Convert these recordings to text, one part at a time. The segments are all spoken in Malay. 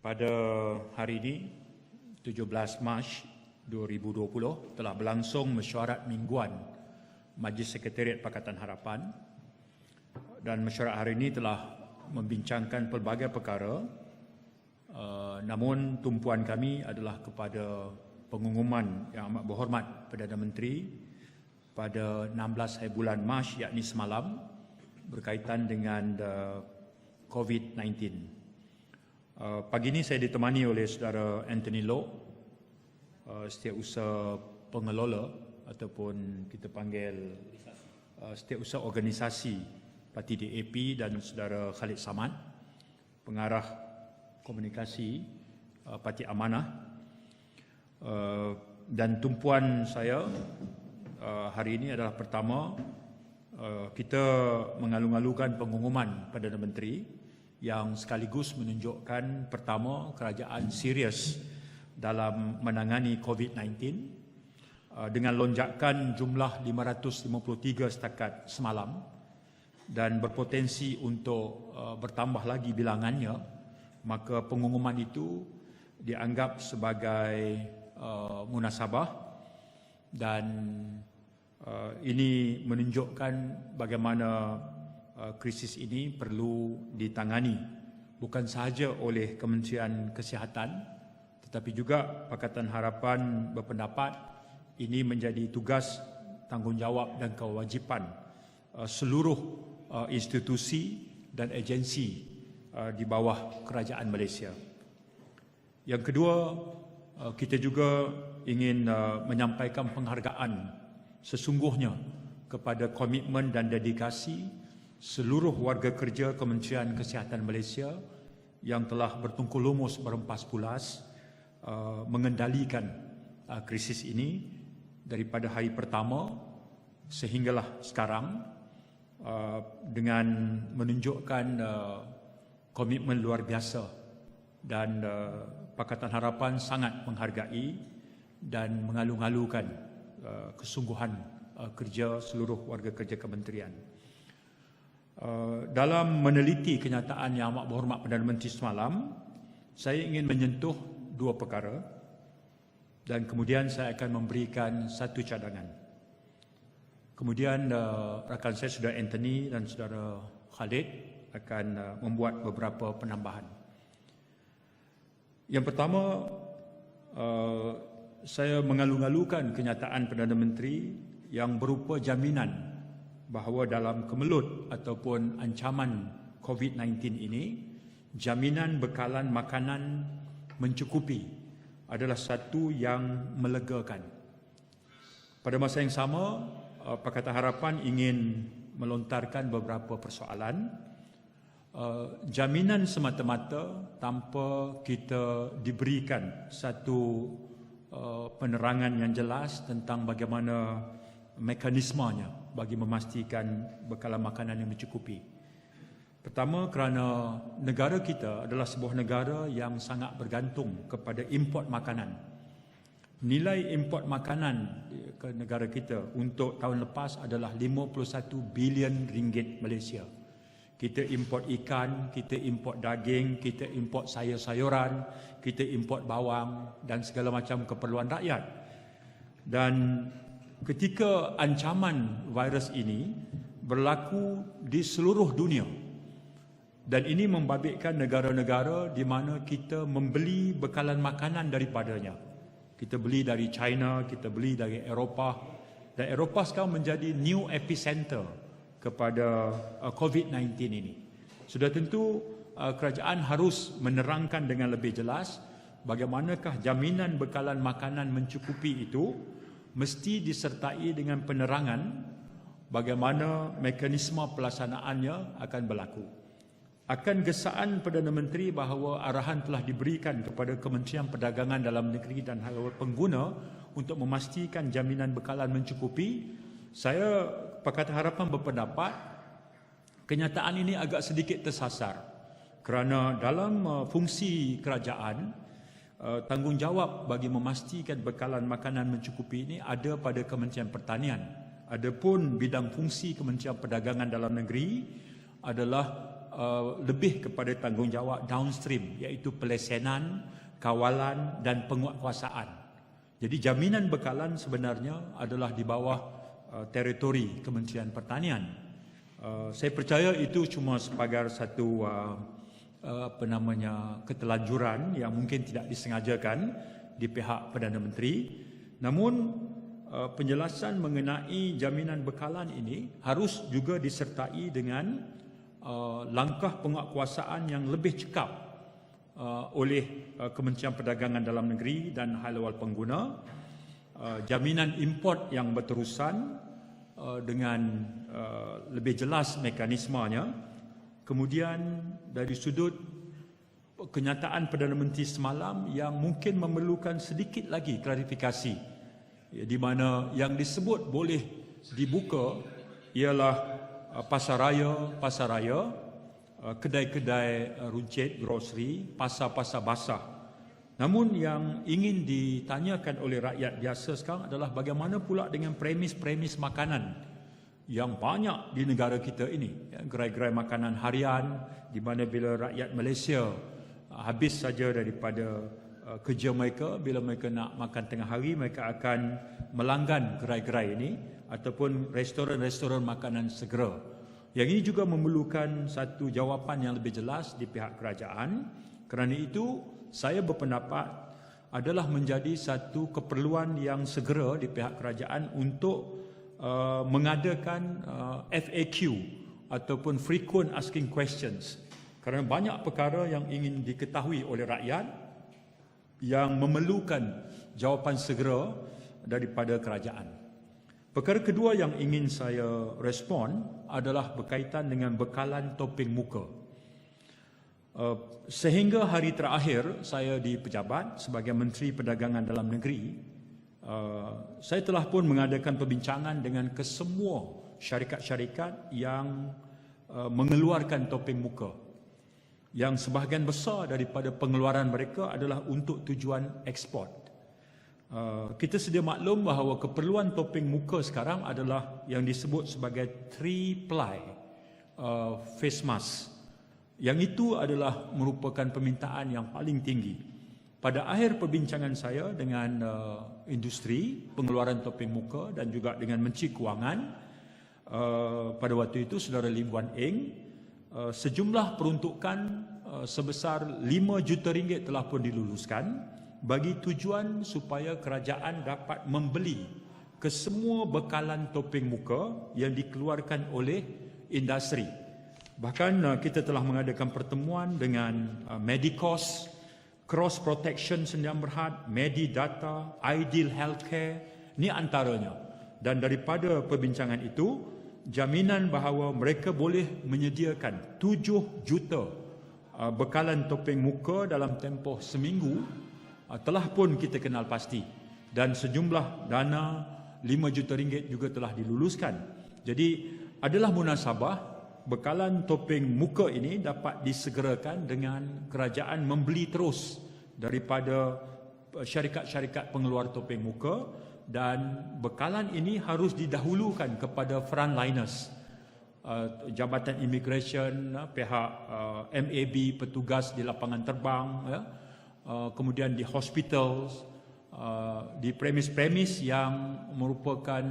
Pada hari ini, 17 Mac 2020, telah berlangsung mesyuarat mingguan Majlis Sekretariat Pakatan Harapan, dan mesyuarat hari ini telah membincangkan pelbagai perkara, namun tumpuan kami adalah kepada pengumuman yang amat berhormat Perdana Menteri pada 16 hari bulan Mac, yakni semalam, berkaitan dengan COVID-19. Pagi ini saya ditemani oleh saudara Anthony Loh, setiausaha pengelola ataupun kita panggil setiausaha organisasi Parti DAP, dan saudara Khalid Samad, pengarah komunikasi Parti Amanah. Dan tumpuan saya hari ini adalah pertama, kita mengalu-alukan pengumuman Perdana Menteri yang sekaligus menunjukkan pertama kerajaan serius dalam menangani COVID-19 dengan lonjakan jumlah 553 setakat semalam dan berpotensi untuk bertambah lagi bilangannya. Maka pengumuman itu dianggap sebagai munasabah, dan ini menunjukkan bagaimana krisis ini perlu ditangani bukan sahaja oleh Kementerian Kesihatan, tetapi juga Pakatan Harapan berpendapat ini menjadi tugas, tanggungjawab dan kewajipan seluruh institusi dan agensi di bawah Kerajaan Malaysia. Yang kedua, kita juga ingin menyampaikan penghargaan sesungguhnya kepada komitmen dan dedikasi seluruh warga kerja Kementerian Kesihatan Malaysia yang telah bertungkul lumus berempas pulas mengendalikan krisis ini daripada hari pertama sehinggalah sekarang, dengan menunjukkan komitmen luar biasa, dan Pakatan Harapan sangat menghargai dan mengalu-alukan kesungguhan kerja seluruh warga kerja kementerian. Dalam meneliti kenyataan yang amat berhormat Perdana Menteri semalam, saya ingin menyentuh dua perkara dan kemudian saya akan memberikan satu cadangan. Kemudian rakan saya saudara Anthony dan saudara Khalid akan membuat beberapa penambahan. Yang pertama, saya mengalu-alukan kenyataan Perdana Menteri yang berupa jaminan bahawa dalam kemelut ataupun ancaman COVID-19 ini, jaminan bekalan makanan mencukupi adalah satu yang melegakan. Pada masa yang sama, Pakatan Harapan ingin melontarkan beberapa persoalan. Jaminan semata-mata tanpa kita diberikan satu penerangan yang jelas tentang bagaimana mekanismenya bagi memastikan bekalan makanan yang mencukupi. Pertama, kerana negara kita adalah sebuah negara yang sangat bergantung kepada import makanan. Nilai import makanan ke negara kita untuk tahun lepas adalah 51 bilion ringgit Malaysia. Kita import ikan, kita import daging, kita import sayur-sayuran, kita import bawang dan segala macam keperluan rakyat. Dan ketika ancaman virus ini berlaku di seluruh dunia, dan ini membabitkan negara-negara di mana kita membeli bekalan makanan daripadanya. Kita beli dari China, kita beli dari Eropah, dan Eropah sekarang menjadi new epicenter kepada COVID-19 ini. Sudah tentu kerajaan harus menerangkan dengan lebih jelas bagaimanakah jaminan bekalan makanan mencukupi itu mesti disertai dengan penerangan bagaimana mekanisme pelaksanaannya akan berlaku. Akan gesaan Perdana Menteri bahawa arahan telah diberikan kepada Kementerian Perdagangan Dalam Negeri dan pengguna untuk memastikan jaminan bekalan mencukupi. Saya, Pakatan Harapan berpendapat kenyataan ini agak sedikit tersasar kerana dalam fungsi kerajaan, tanggungjawab bagi memastikan bekalan makanan mencukupi ini ada pada Kementerian Pertanian. Adapun bidang fungsi Kementerian Perdagangan Dalam Negeri adalah lebih kepada tanggungjawab downstream, iaitu pelesenan, kawalan dan penguatkuasaan. Jadi jaminan bekalan sebenarnya adalah di bawah teritori Kementerian Pertanian. Saya percaya itu cuma sebagai satu ketelanjuran yang mungkin tidak disengajakan di pihak Perdana Menteri. Namun penjelasan mengenai jaminan bekalan ini harus juga disertai dengan langkah penguatkuasaan yang lebih cekap oleh Kementerian Perdagangan Dalam Negeri dan Hal Ehwal Pengguna, jaminan import yang berterusan dengan lebih jelas mekanismenya. Kemudian dari sudut kenyataan Perdana Menteri semalam yang mungkin memerlukan sedikit lagi klarifikasi, di mana yang disebut boleh dibuka ialah pasar raya, kedai-kedai runcit, grocery, pasar-pasar basah. Namun yang ingin ditanyakan oleh rakyat biasa sekarang adalah bagaimana pula dengan premis-premis makanan yang banyak di negara kita ini, gerai-gerai makanan harian, di mana bila rakyat Malaysia habis saja daripada kerja mereka, bila mereka nak makan tengah hari, mereka akan melanggan gerai-gerai ini ataupun restoran-restoran makanan segera. Yang ini juga memerlukan satu jawapan yang lebih jelas di pihak kerajaan. Kerana itu, saya berpendapat adalah menjadi satu keperluan yang segera di pihak kerajaan untuk mengadakan FAQ ataupun Frequent Asking Questions. Kerana banyak perkara yang ingin diketahui oleh rakyat yang memerlukan jawapan segera daripada kerajaan. Perkara kedua yang ingin saya respon adalah berkaitan dengan bekalan topeng muka. Sehingga hari terakhir saya di pejabat sebagai Menteri Perdagangan Dalam Negeri, saya telah pun mengadakan perbincangan dengan kesemua syarikat-syarikat yang mengeluarkan topeng muka, yang sebahagian besar daripada pengeluaran mereka adalah untuk tujuan ekspor. Kita sedia maklum bahawa keperluan topeng muka sekarang adalah yang disebut sebagai 3-ply face mask. Yang itu adalah merupakan permintaan yang paling tinggi. Pada akhir perbincangan saya dengan industri pengeluaran topeng muka dan juga dengan Menteri Kewangan, pada waktu itu Saudara Lim Guan Eng, sejumlah peruntukan sebesar 5 juta ringgit telah pun diluluskan bagi tujuan supaya kerajaan dapat membeli kesemua bekalan topeng muka yang dikeluarkan oleh industri. Bahkan kita telah mengadakan pertemuan dengan Medicos, Cross Protection Sdn Bhd, Medidata, Ideal Healthcare, ini antaranya. Dan daripada perbincangan itu, jaminan bahawa mereka boleh menyediakan 7 juta bekalan topeng muka dalam tempoh seminggu telah pun kita kenal pasti, dan sejumlah dana 5 juta ringgit juga telah diluluskan. Jadi adalah munasabah bekalan topeng muka ini dapat disegerakan dengan kerajaan membeli terus daripada syarikat-syarikat pengeluar topeng muka, dan bekalan ini harus didahulukan kepada frontliners, Jabatan Immigration, pihak MAB, petugas di lapangan terbang, kemudian di hospital, di premis-premis yang merupakan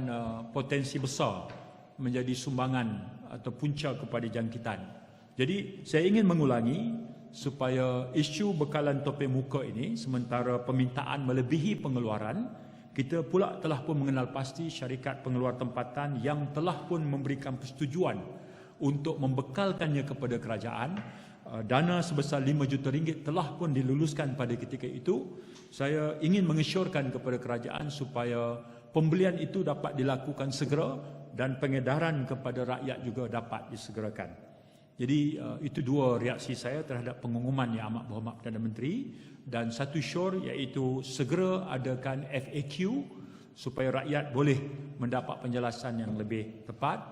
potensi besar menjadi sumbangan atau punca kepada jangkitan. Jadi saya ingin mengulangi supaya isu bekalan topeng muka ini, sementara permintaan melebihi pengeluaran, kita pula telah pun mengenal pasti syarikat pengeluar tempatan yang telah pun memberikan persetujuan untuk membekalkannya kepada kerajaan. Dana sebesar 5 juta ringgit telah pun diluluskan pada ketika itu. Saya ingin mengesyorkan kepada kerajaan supaya pembelian itu dapat dilakukan segera dan pengedaran kepada rakyat juga dapat disegerakan. Jadi itu dua reaksi saya terhadap pengumuman Yang Amat Berhormat Perdana Menteri, dan satu syor iaitu segera adakan FAQ supaya rakyat boleh mendapat penjelasan yang lebih tepat.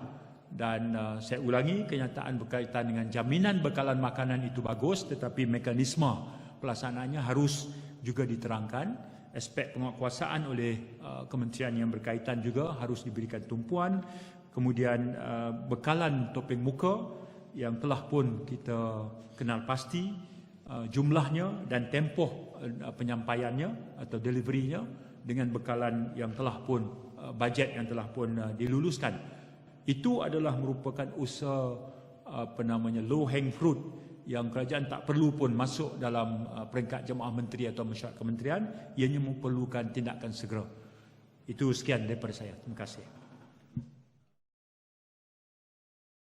Dan saya ulangi, kenyataan berkaitan dengan jaminan bekalan makanan itu bagus, tetapi mekanisme pelaksanaannya harus juga diterangkan. Aspek penguatkuasaan oleh kementerian yang berkaitan juga harus diberikan tumpuan. Kemudian bekalan topeng muka yang telah pun kita kenal pasti jumlahnya dan tempoh penyampaiannya atau deliverynya dengan bekalan yang telah pun bajet yang telah pun diluluskan. Itu adalah merupakan usaha low hang fruit yang kerajaan tak perlu pun masuk dalam peringkat jemaah menteri atau mesyuarat kementerian, ianya memerlukan tindakan segera. Itu sekian daripada saya. Terima kasih.